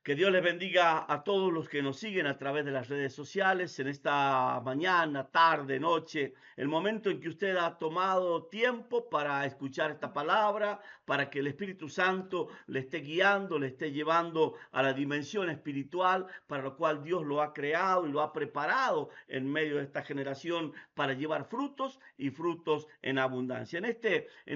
Que Dios les bendiga a todos los que nos siguen a través de las redes sociales en esta mañana, tarde, noche, el momento en que usted ha tomado tiempo para escuchar esta palabra, para que el Espíritu Santo le esté guiando, le esté llevando a la dimensión espiritual para lo cual Dios lo ha creado y lo ha preparado en medio de esta generación para llevar frutos y frutos en abundancia. En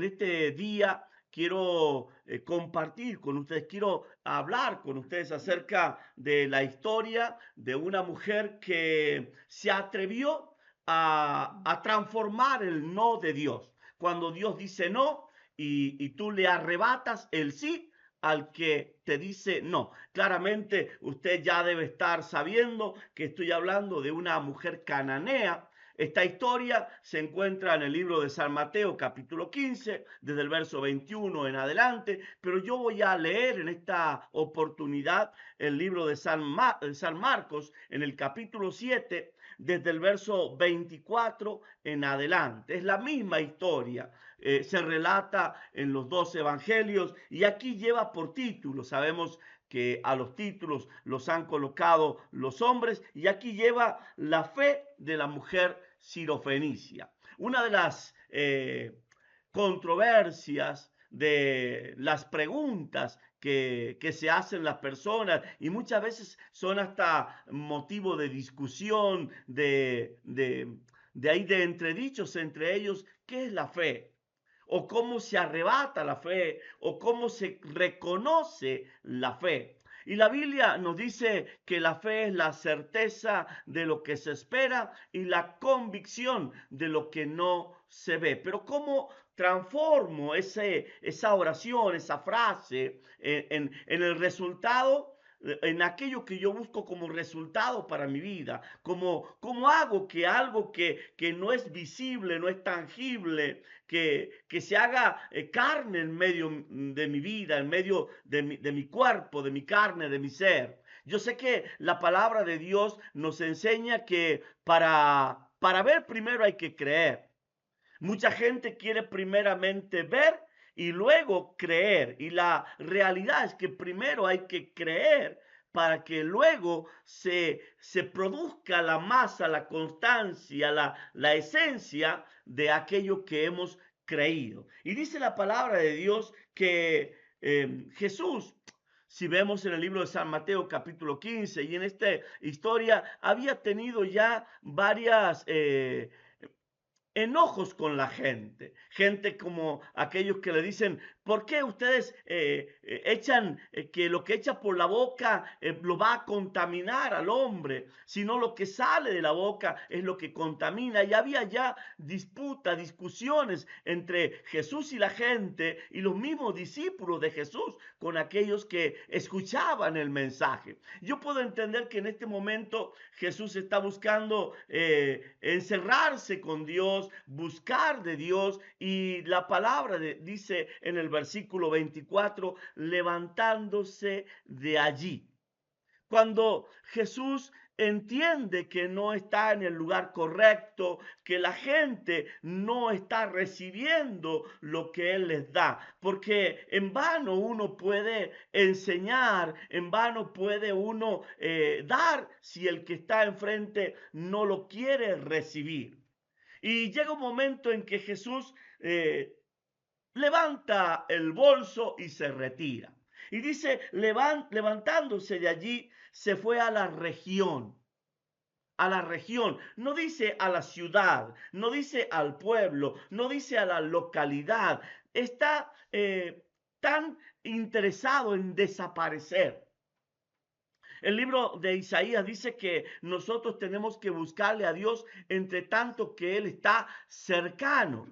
este día quiero compartir con ustedes, quiero hablar con ustedes acerca de la historia de una mujer que se atrevió a transformar el no de Dios. Cuando Dios dice no y tú le arrebatas el sí al que te dice no. Claramente usted ya debe estar sabiendo que estoy hablando de una mujer cananea. Esta historia se encuentra en el libro de San Mateo, capítulo 15, desde el verso 21 en adelante, pero yo voy a leer en esta oportunidad el libro de San Marcos, en el capítulo 7, desde el verso 24 en adelante. Es la misma historia. Se relata en los dos evangelios y aquí lleva por título, sabemos que a los títulos los han colocado los hombres, y aquí lleva la fe de la mujer sirofenicia. Una de las controversias, de las preguntas que se hacen las personas, y muchas veces son hasta motivo de discusión, de ahí de entredichos entre ellos: ¿qué es la fe? O cómo se arrebata la fe, o cómo se reconoce la fe. Y la Biblia nos dice que la fe es la certeza de lo que se espera y la convicción de lo que no se ve. Pero ¿cómo transformo esa oración, esa frase en el resultado? En aquello que yo busco como resultado para mi vida. ¿Cómo hago que algo que no es visible, no es tangible, que se haga carne en medio de mi vida, en medio de mi cuerpo, de mi carne, de mi ser? Yo sé que la palabra de Dios nos enseña que para ver primero hay que creer. Mucha gente quiere primeramente ver y luego creer. Y la realidad es que primero hay que creer para que luego se produzca la masa, la constancia, la esencia de aquello que hemos creído. Y dice la palabra de Dios que Jesús, si vemos en el libro de San Mateo capítulo 15, y en esta historia había tenido ya varias enojos con la gente, gente como aquellos que le dicen: ¿por qué ustedes echan que lo que echa por la boca lo va a contaminar al hombre? Sino lo que sale de la boca es lo que contamina. Y había ya disputas, discusiones entre Jesús y la gente, y los mismos discípulos de Jesús con aquellos que escuchaban el mensaje. Yo puedo entender que en este momento Jesús está buscando encerrarse con Dios, buscar de Dios, y la palabra dice en el versículo 24: levantándose de allí. Cuando Jesús entiende que no está en el lugar correcto, que la gente no está recibiendo lo que Él les da, porque en vano uno puede enseñar, en vano puede uno dar si el que está enfrente no lo quiere recibir. Y llega un momento en que Jesús levanta el bolso y se retira. Y dice: levantándose de allí, se fue a la región. A la región, no dice a la ciudad, no dice al pueblo, no dice a la localidad. Está tan interesado en desaparecer. El libro de Isaías dice que nosotros tenemos que buscarle a Dios entre tanto que Él está cercano.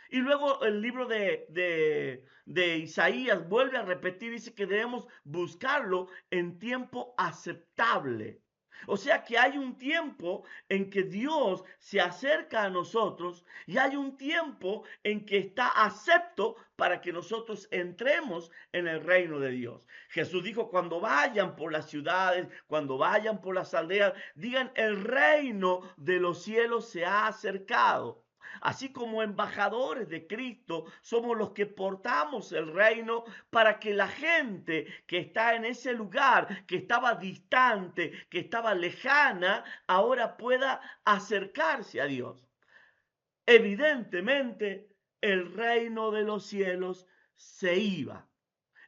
Y luego el libro de Isaías vuelve a repetir, dice que debemos buscarlo en tiempo aceptable. O sea que hay un tiempo en que Dios se acerca a nosotros, y hay un tiempo en que está acepto para que nosotros entremos en el reino de Dios. Jesús dijo: cuando vayan por las ciudades, cuando vayan por las aldeas, digan: el reino de los cielos se ha acercado. Así como embajadores de Cristo, somos los que portamos el reino para que la gente que está en ese lugar, que estaba distante, que estaba lejana, ahora pueda acercarse a Dios. Evidentemente, el reino de los cielos se iba.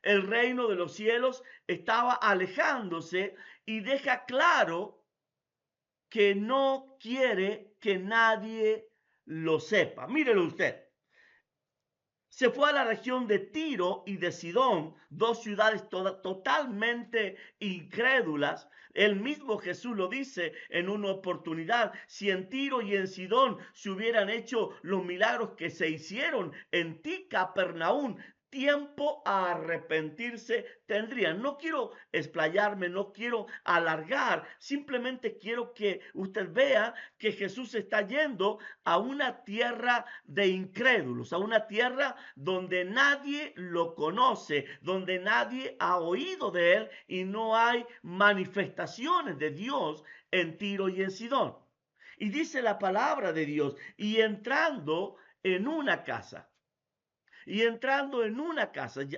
El reino de los cielos estaba alejándose y deja claro que no quiere que nadie lo sepa. Mírelo usted. Se fue a la región de Tiro y de Sidón, dos ciudades totalmente incrédulas. El mismo Jesús lo dice en una oportunidad: si en Tiro y en Sidón se hubieran hecho los milagros que se hicieron en ti, Capernaum, tiempo a arrepentirse tendrían. No quiero explayarme, no quiero alargar, simplemente quiero que usted vea que Jesús está yendo a una tierra de incrédulos, a una tierra donde nadie lo conoce, donde nadie ha oído de él y no hay manifestaciones de Dios en Tiro y en Sidón. Y dice la palabra de Dios: y entrando en una casa,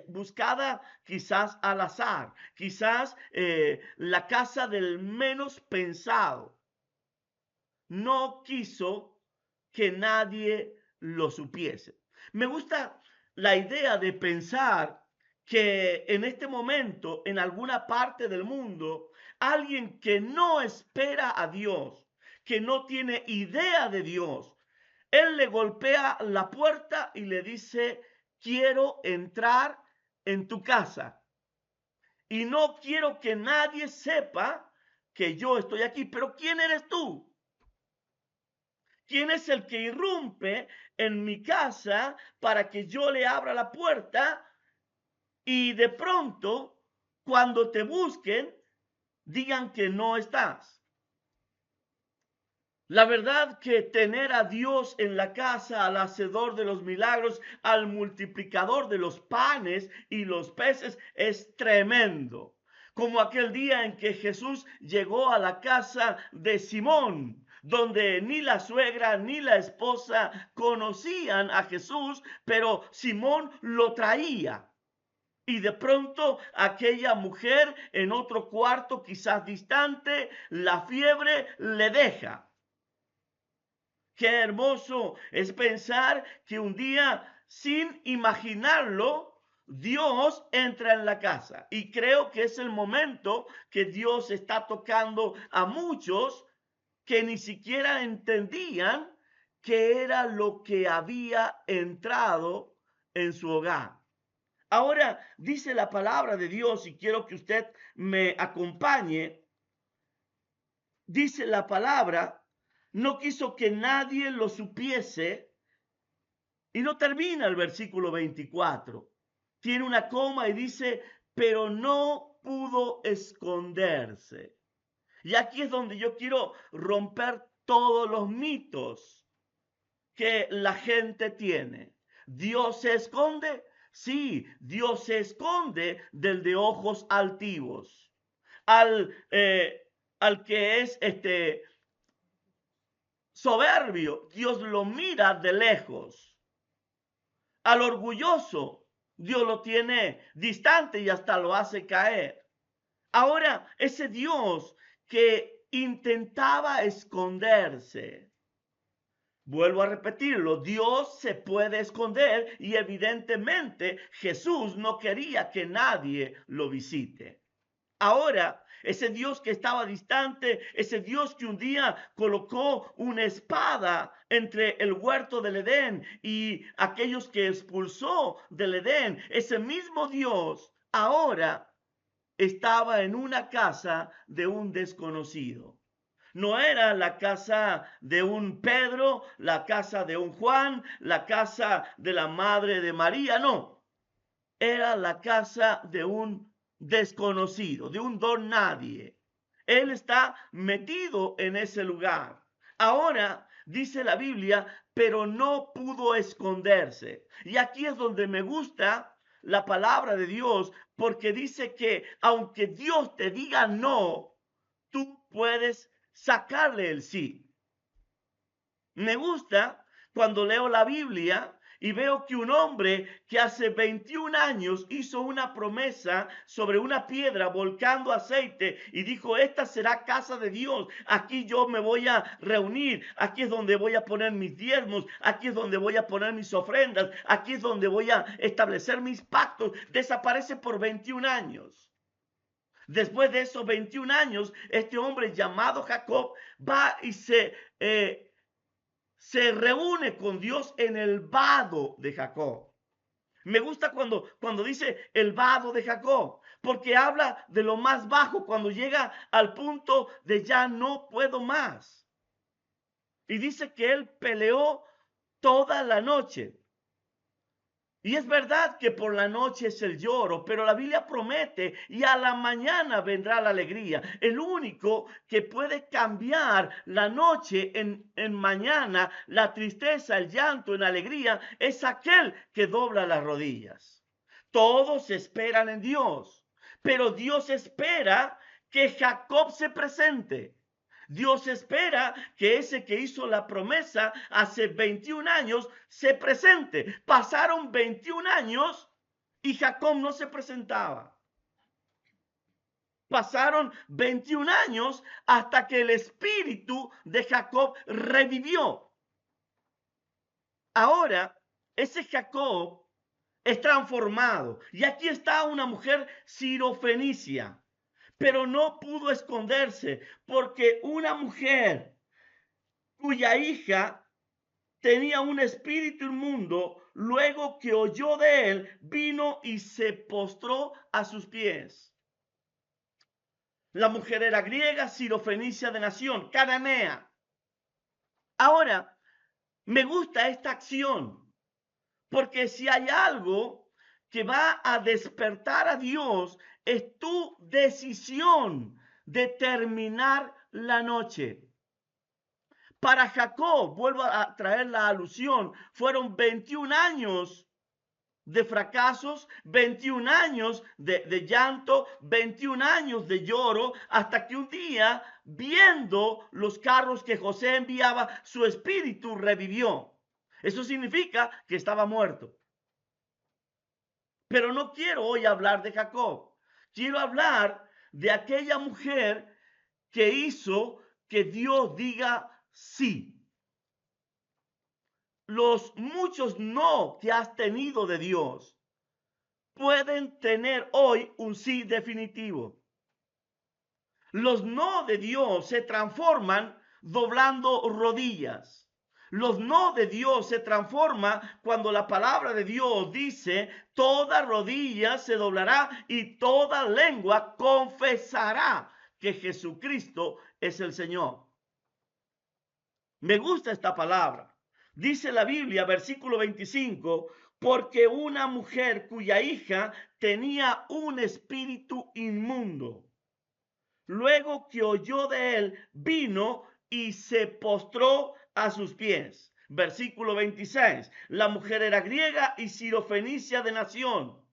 buscada quizás al azar, quizás la casa del menos pensado, no quiso que nadie lo supiese. Me gusta la idea de pensar que en este momento, en alguna parte del mundo, alguien que no espera a Dios, que no tiene idea de Dios, él le golpea la puerta y le dice: quiero entrar en tu casa y no quiero que nadie sepa que yo estoy aquí. Pero ¿quién eres tú? ¿Quién es el que irrumpe en mi casa para que yo le abra la puerta y de pronto, cuando te busquen, digan que no estás? La verdad que tener a Dios en la casa, al hacedor de los milagros, al multiplicador de los panes y los peces, es tremendo. Como aquel día en que Jesús llegó a la casa de Simón, donde ni la suegra ni la esposa conocían a Jesús, pero Simón lo traía. Y de pronto aquella mujer en otro cuarto, quizás distante, la fiebre le deja. Qué hermoso es pensar que un día, sin imaginarlo, Dios entra en la casa. Y creo que es el momento que Dios está tocando a muchos que ni siquiera entendían qué era lo que había entrado en su hogar. Ahora dice la palabra de Dios, y quiero que usted me acompañe. Dice la palabra: no quiso que nadie lo supiese. Y no termina el versículo 24. Tiene una coma y dice: pero no pudo esconderse. Y aquí es donde yo quiero romper todos los mitos que la gente tiene. ¿Dios se esconde? Sí, Dios se esconde del de ojos altivos. Al que es soberbio, Dios lo mira de lejos. Al orgulloso, Dios lo tiene distante y hasta lo hace caer. Ahora, ese Dios que intentaba esconderse, vuelvo a repetirlo, Dios se puede esconder y evidentemente Jesús no quería que nadie lo visite. Ahora, ese Dios que estaba distante, ese Dios que un día colocó una espada entre el huerto del Edén y aquellos que expulsó del Edén, ese mismo Dios ahora estaba en una casa de un desconocido. No era la casa de un Pedro, la casa de un Juan, la casa de la madre de María, no. Era la casa de un desconocido, de un don nadie. Él está metido en ese lugar. Ahora dice la Biblia: pero no pudo esconderse. Y aquí es donde me gusta la palabra de Dios, porque dice que aunque Dios te diga no, tú puedes sacarle el sí. Me gusta cuando leo la Biblia y veo que un hombre que hace 21 años hizo una promesa sobre una piedra volcando aceite y dijo, esta será casa de Dios, aquí yo me voy a reunir, aquí es donde voy a poner mis diezmos, aquí es donde voy a poner mis ofrendas, aquí es donde voy a establecer mis pactos, desaparece por 21 años. Después de esos 21 años, este hombre llamado Jacob va y se reúne con Dios en el vado de Jacob. Me gusta cuando dice el vado de Jacob, porque habla de lo más bajo, cuando llega al punto de ya no puedo más. Y dice que él peleó toda la noche. Y es verdad que por la noche es el lloro, pero la Biblia promete y a la mañana vendrá la alegría. El único que puede cambiar la noche en mañana, la tristeza, el llanto en alegría, es aquel que dobla las rodillas. Todos esperan en Dios, pero Dios espera que Jacob se presente. Dios espera que ese que hizo la promesa hace 21 años se presente. Pasaron 21 años y Jacob no se presentaba. Pasaron 21 años hasta que el espíritu de Jacob revivió. Ahora, ese Jacob es transformado. Y aquí está una mujer sirofenicia, pero no pudo esconderse porque una mujer cuya hija tenía un espíritu inmundo, luego que oyó de él, vino y se postró a sus pies. La mujer era griega, sirofenicia de nación, cananea. Ahora, me gusta esta acción, porque si hay algo que va a despertar a Dios, es tu decisión de terminar la noche. Para Jacob, vuelvo a traer la alusión, fueron 21 años de fracasos, 21 años de llanto, 21 años de lloro, hasta que un día, viendo los carros que José enviaba, su espíritu revivió. Eso significa que estaba muerto. Pero no quiero hoy hablar de Jacob. Quiero hablar de aquella mujer que hizo que Dios diga sí. Los muchos no que has tenido de Dios pueden tener hoy un sí definitivo. Los no de Dios se transforman doblando rodillas. Los no de Dios se transforma cuando la palabra de Dios dice, toda rodilla se doblará y toda lengua confesará que Jesucristo es el Señor. Me gusta esta palabra. Dice la Biblia, versículo 25, porque una mujer cuya hija tenía un espíritu inmundo, luego que oyó de él, vino y se postró a sus pies. Versículo 26, la mujer era griega y sirofenicia de nación.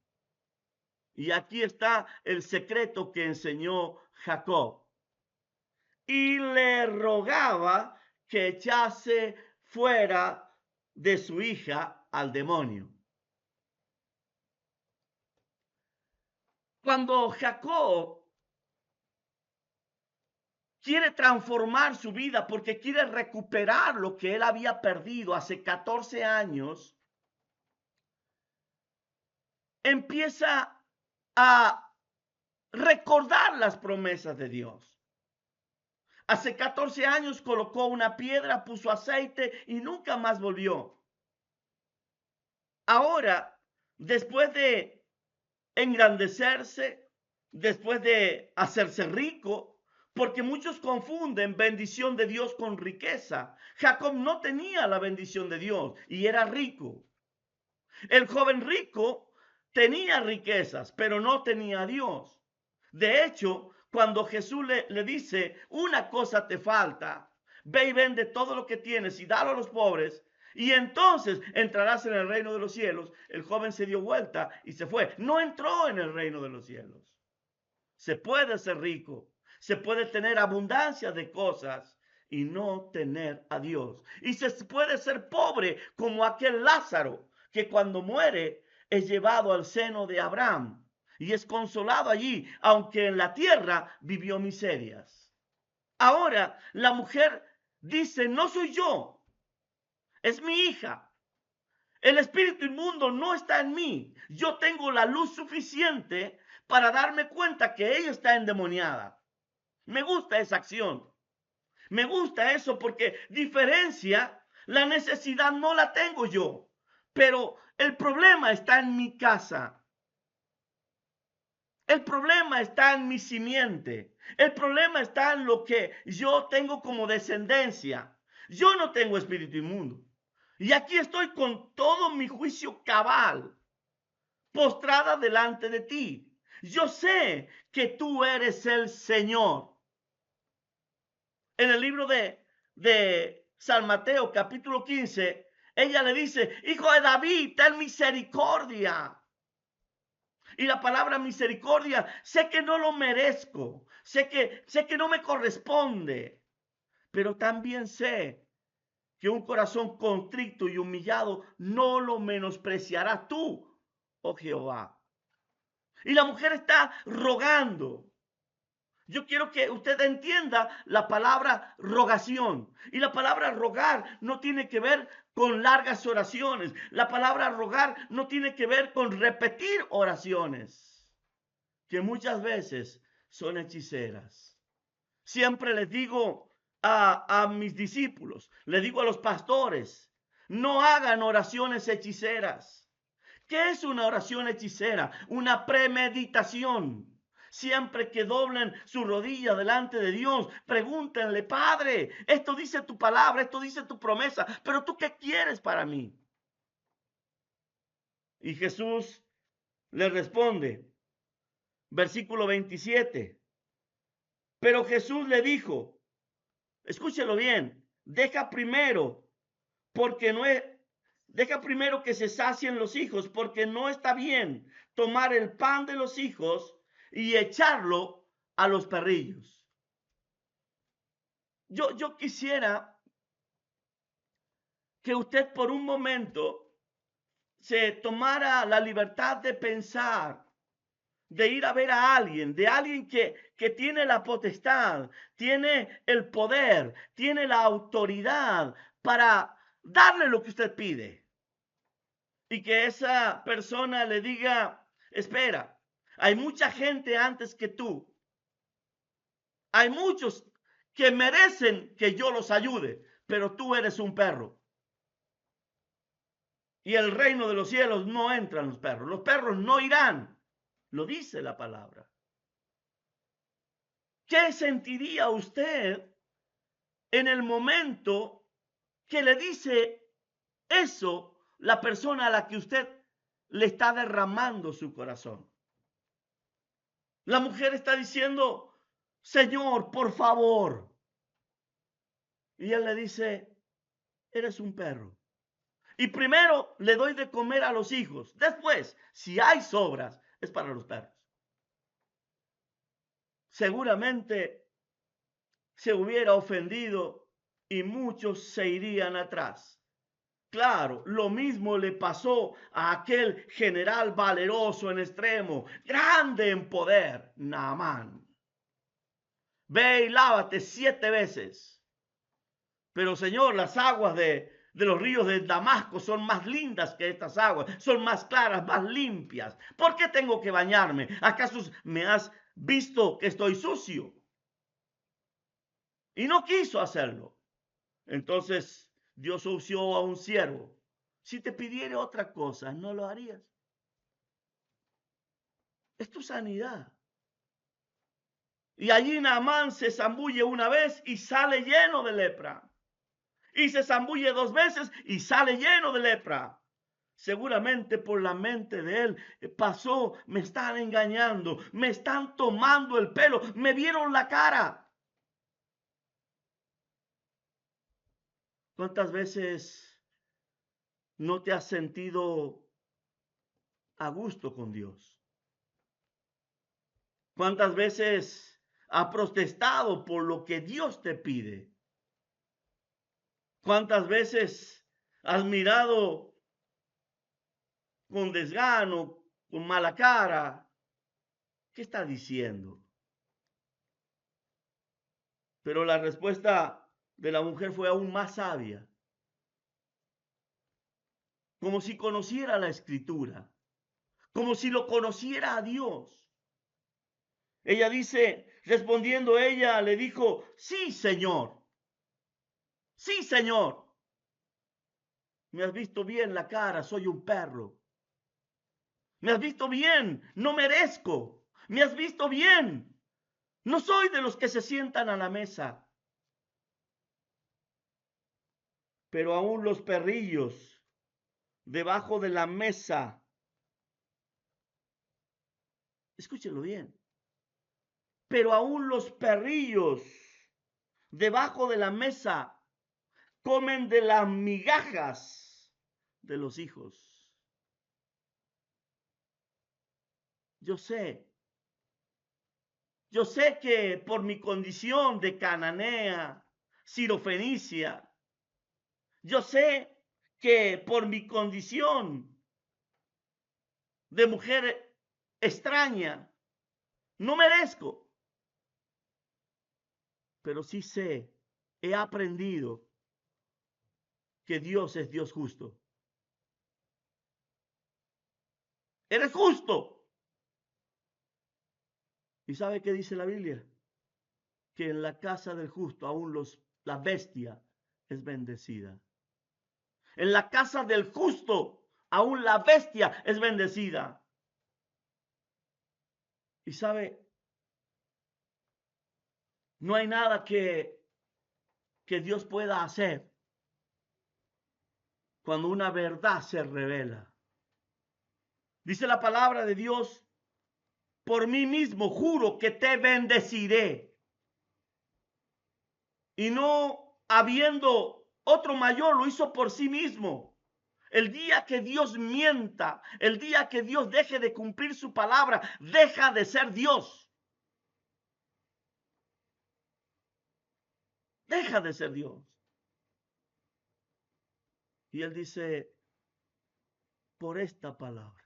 Y aquí está el secreto que enseñó Jacob. Y le rogaba que echase fuera de su hija al demonio. Cuando Jacob quiere transformar su vida porque quiere recuperar lo que él había perdido hace 14 años, empieza a recordar las promesas de Dios. Hace 14 años colocó una piedra, puso aceite y nunca más volvió. Ahora, después de engrandecerse, después de hacerse rico, porque muchos confunden bendición de Dios con riqueza. Jacob no tenía la bendición de Dios y era rico. El joven rico tenía riquezas, pero no tenía a Dios. De hecho, cuando Jesús le dice, una cosa te falta, ve y vende todo lo que tienes y dalo a los pobres, y entonces entrarás en el reino de los cielos. El joven se dio vuelta y se fue. No entró en el reino de los cielos. Se puede ser rico, se puede tener abundancia de cosas y no tener a Dios. Y se puede ser pobre como aquel Lázaro, que cuando muere es llevado al seno de Abraham y es consolado allí, aunque en la tierra vivió miserias. Ahora la mujer dice, no soy yo, es mi hija. El espíritu inmundo no está en mí. Yo tengo la luz suficiente para darme cuenta que ella está endemoniada. Me gusta esa acción. Me gusta eso porque diferencia, la necesidad no la tengo yo. Pero el problema está en mi casa. El problema está en mi simiente. El problema está en lo que yo tengo como descendencia. Yo no tengo espíritu inmundo. Y aquí estoy con todo mi juicio cabal, postrada delante de ti. Yo sé que tú eres el Señor. En el libro de San Mateo, capítulo 15, ella le dice, hijo de David, ten misericordia. Y la palabra misericordia, sé que no lo merezco, sé que no me corresponde, pero también sé que un corazón contrito y humillado no lo menospreciarás tú, oh Jehová. Y la mujer está rogando. Yo quiero que usted entienda la palabra rogación. Y la palabra rogar no tiene que ver con largas oraciones. La palabra rogar no tiene que ver con repetir oraciones, que muchas veces son hechiceras. Siempre les digo a mis discípulos, les digo a los pastores, no hagan oraciones hechiceras. ¿Qué es una oración hechicera? Una premeditación. Siempre que doblen su rodilla delante de Dios, pregúntenle, Padre, esto dice tu palabra, esto dice tu promesa, pero tú ¿qué quieres para mí? Y Jesús le responde, versículo 27. Pero Jesús le dijo, escúchelo bien, porque no es, deja primero que se sacien los hijos, porque no está bien tomar el pan de los hijos y echarlo a los perrillos. Yo quisiera que usted por un momento se tomara la libertad de pensar, de ir a ver a alguien, de alguien que tiene la potestad, tiene el poder, tiene la autoridad para darle lo que usted pide. Y que esa persona le diga, espera, hay mucha gente antes que tú. Hay muchos que merecen que yo los ayude, pero tú eres un perro. Y el reino de los cielos no entran los perros. Los perros no irán. Lo dice la palabra. ¿Qué sentiría usted en el momento que le dice eso la persona a la que usted le está derramando su corazón? La mujer está diciendo, Señor, por favor. Y él le dice, eres un perro. Y primero le doy de comer a los hijos. Después, si hay sobras, es para los perros. Seguramente se hubiera ofendido y muchos se irían atrás. Claro, lo mismo le pasó a aquel general valeroso en extremo, grande en poder, Naamán. Ve y lávate 7 veces. Pero Señor, las aguas de los ríos de Damasco son más lindas que estas aguas, son más claras, más limpias. ¿Por qué tengo que bañarme? ¿Acaso me has visto que estoy sucio? Y no quiso hacerlo. Entonces Dios usó a un siervo. Si te pidiera otra cosa, ¿no lo harías? Es tu sanidad. Y allí Naamán se zambulle una vez y sale lleno de lepra. Y se zambulle 2 veces y sale lleno de lepra. Seguramente por la mente de él pasó, me están engañando, me están tomando el pelo, me vieron la cara. ¿Cuántas veces no te has sentido a gusto con Dios? ¿Cuántas veces has protestado por lo que Dios te pide? ¿Cuántas veces has mirado con desgano, con mala cara? ¿Qué está diciendo? Pero la respuesta de la mujer fue aún más sabia, como si conociera la escritura, como si lo conociera a Dios. Ella dice, respondiendo ella, le dijo, sí, Señor, sí, Señor. Me has visto bien la cara, soy un perro. Me has visto bien, no merezco. Me has visto bien. No soy de los que se sientan a la mesa. Pero aún los perrillos debajo de la mesa, escúchenlo bien, pero aún los perrillos debajo de la mesa comen de las migajas de los hijos. Yo sé que por mi condición de cananea, sirofenicia, yo sé que por mi condición de mujer extraña, no merezco, pero sí sé, he aprendido que Dios es Dios justo. Eres justo. ¿Y sabe qué dice la Biblia? Que en la casa del justo aún la bestia es bendecida. En la casa del justo aún la bestia es bendecida. Y sabe, no hay nada que Dios pueda hacer cuando una verdad se revela. Dice la palabra de Dios, por mí mismo juro que te bendeciré. Y no habiendo otro mayor, lo hizo por sí mismo. El día que Dios mienta, el día que Dios deje de cumplir su palabra, deja de ser Dios. Deja de ser Dios. Y él dice, por esta palabra.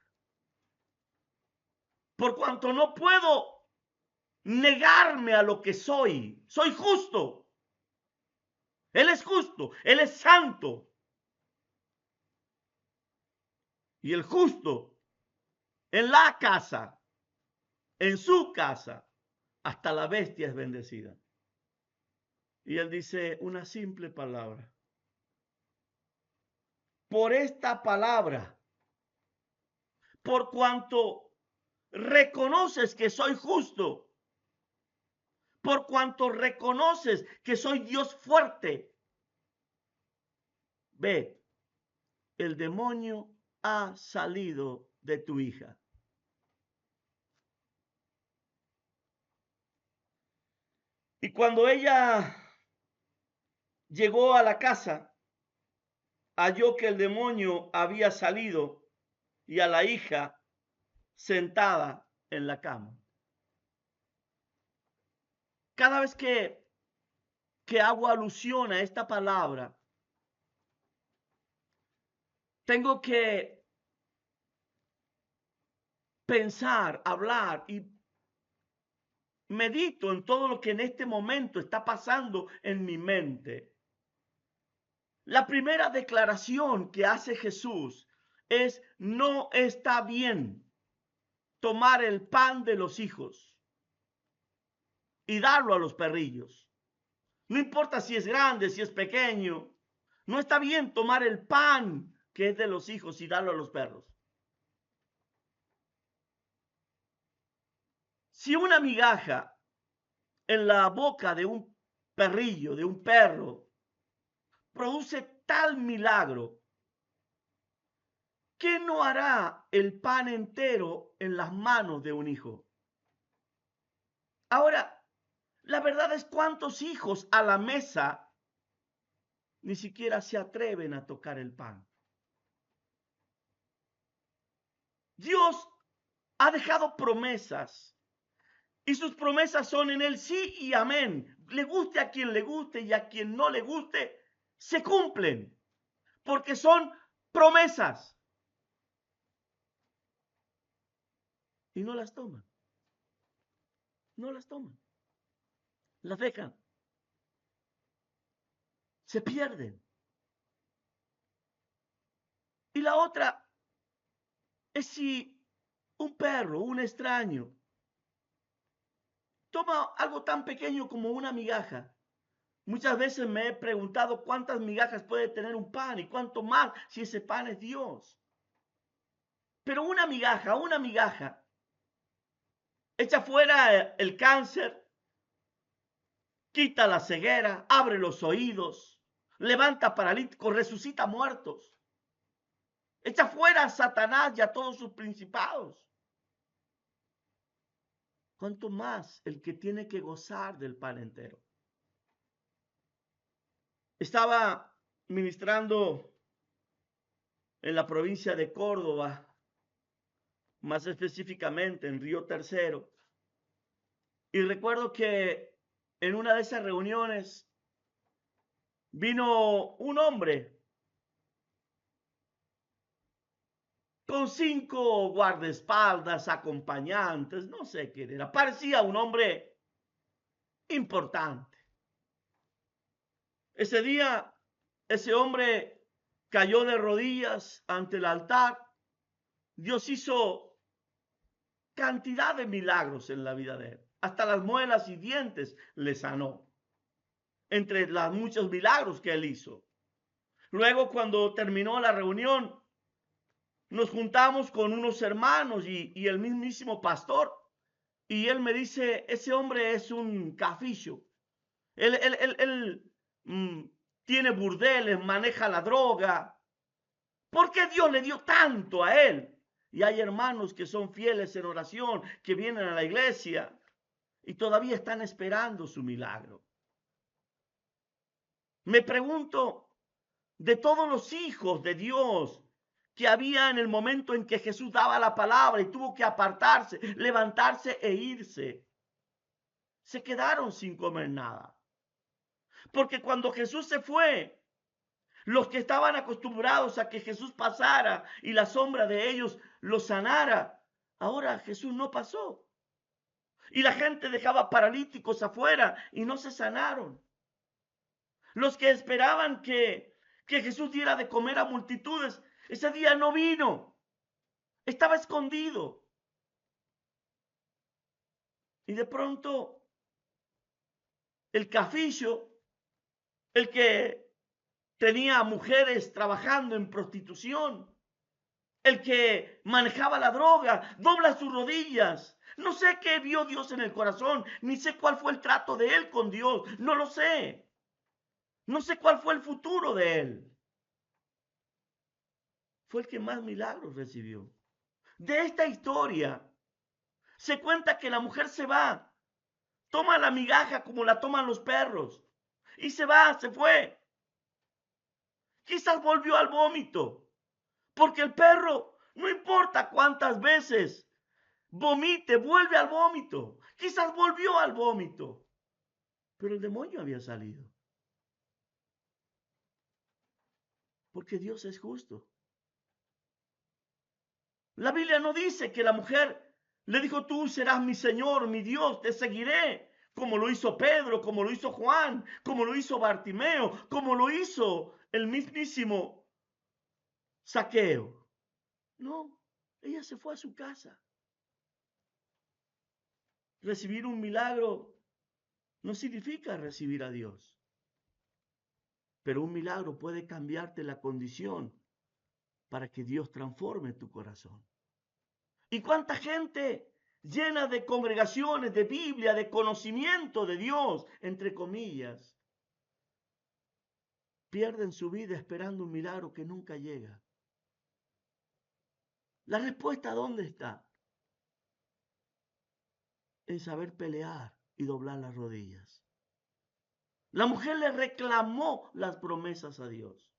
Por cuanto no puedo negarme a lo que soy. Soy justo. Él es justo. Él es santo. Y el justo en la casa, en su casa, hasta la bestia es bendecida. Y él dice una simple palabra. Por esta palabra, por cuanto reconoces que soy justo, por cuanto reconoces que soy Dios fuerte, ve, el demonio ha salido de tu hija. Y cuando ella llegó a la casa, halló que el demonio había salido y a la hija sentada en la cama. Cada vez que hago alusión a esta palabra, tengo que pensar, hablar y medito en todo lo que en este momento está pasando en mi mente. La primera declaración que hace Jesús es: no está bien tomar el pan de los hijos y darlo a los perrillos. No importa si es grande, si es pequeño. No está bien tomar el pan que es de los hijos y darlo a los perros. Si una migaja en la boca de un perrillo, de un perro, produce tal milagro, ¿qué no hará el pan entero en las manos de un hijo? Ahora, la verdad es cuántos hijos a la mesa ni siquiera se atreven a tocar el pan. Dios ha dejado promesas y sus promesas son en el sí y amén. Le guste a quien le guste y a quien no le guste, se cumplen, porque son promesas y no las toman, no las toman, las dejan, se pierden. Y la otra es si un perro, un extraño, toma algo tan pequeño como una migaja. Muchas veces me he preguntado cuántas migajas puede tener un pan y cuánto más si ese pan es Dios. Pero una migaja, echa fuera el cáncer, quita la ceguera, abre los oídos, levanta paralíticos, resucita muertos, echa fuera a Satanás y a todos sus principados. ¿Cuánto más el que tiene que gozar del pan entero? Estaba ministrando en la provincia de Córdoba, más específicamente en Río Tercero, y recuerdo que en una de esas reuniones vino un hombre con 5 guardaespaldas, acompañantes, no sé quién era, parecía un hombre importante. Ese día, ese hombre cayó de rodillas ante el altar. Dios hizo cantidad de milagros en la vida de él. Hasta las muelas y dientes le sanó, entre los muchos milagros que él hizo. Luego, cuando terminó la reunión, nos juntamos con unos hermanos y el mismísimo pastor. Y él me dice, ese hombre es un cafillo. Él tiene burdeles, maneja la droga. ¿Por qué Dios le dio tanto a él? Y hay hermanos que son fieles en oración, que vienen a la iglesia y todavía están esperando su milagro. Me pregunto, de todos los hijos de Dios que había en el momento en que Jesús daba la palabra y tuvo que apartarse, levantarse e irse, se quedaron sin comer nada. Porque cuando Jesús se fue, los que estaban acostumbrados a que Jesús pasara y la sombra de ellos los sanara, ahora Jesús no pasó. Y la gente dejaba paralíticos afuera y no se sanaron. Los que esperaban que Jesús diera de comer a multitudes, ese día no vino. Estaba escondido. Y de pronto, el cafillo, el que tenía mujeres trabajando en prostitución, el que manejaba la droga, dobla sus rodillas. No sé qué vio Dios en el corazón, ni sé cuál fue el trato de él con Dios, no lo sé. No sé cuál fue el futuro de él. Fue el que más milagros recibió. De esta historia se cuenta que la mujer se va, toma la migaja como la toman los perros y se va, se fue. Quizás volvió al vómito, porque el perro, no importa cuántas veces vomite, vuelve al vómito. Quizás volvió al vómito, pero el demonio había salido. Porque Dios es justo. La Biblia no dice que la mujer le dijo, tú serás mi Señor, mi Dios, te seguiré, como lo hizo Pedro, como lo hizo Juan, como lo hizo Bartimeo, como lo hizo el mismísimo Zaqueo. No, ella se fue a su casa. Recibir un milagro no significa recibir a Dios, pero un milagro puede cambiarte la condición para que Dios transforme tu corazón. ¿Y cuánta gente llena de congregaciones, de Biblia, de conocimiento de Dios, entre comillas, pierden su vida esperando un milagro que nunca llega? La respuesta, ¿dónde está? En saber pelear y doblar las rodillas. La mujer le reclamó las promesas a Dios.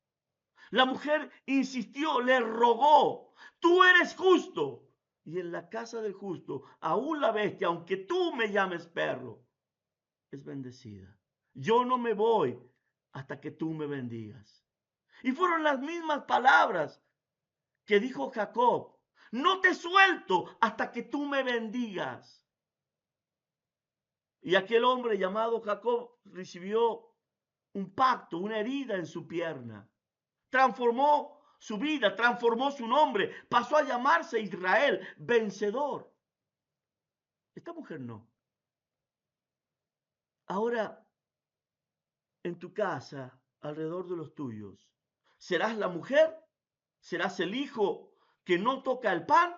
La mujer insistió, le rogó, tú eres justo. Y en la casa del justo, aún la bestia, aunque tú me llames perro, es bendecida. Yo no me voy hasta que tú me bendigas. Y fueron las mismas palabras que dijo Jacob. No te suelto hasta que tú me bendigas. Y aquel hombre llamado Jacob recibió un pacto, una herida en su pierna. Transformó su vida, transformó su nombre, pasó a llamarse Israel, vencedor. Esta mujer no. Ahora, en tu casa, alrededor de los tuyos, ¿serás la mujer? ¿Serás el hijo que no toca el pan?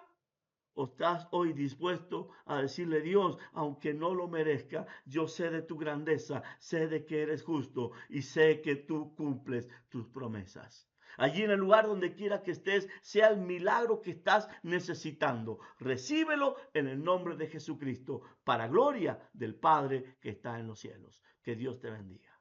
¿O estás hoy dispuesto a decirle, Dios, aunque no lo merezca, yo sé de tu grandeza, sé de que eres justo y sé que tú cumples tus promesas? Allí en el lugar donde quiera que estés, sea el milagro que estás necesitando. Recíbelo en el nombre de Jesucristo, para gloria del Padre que está en los cielos. Que Dios te bendiga.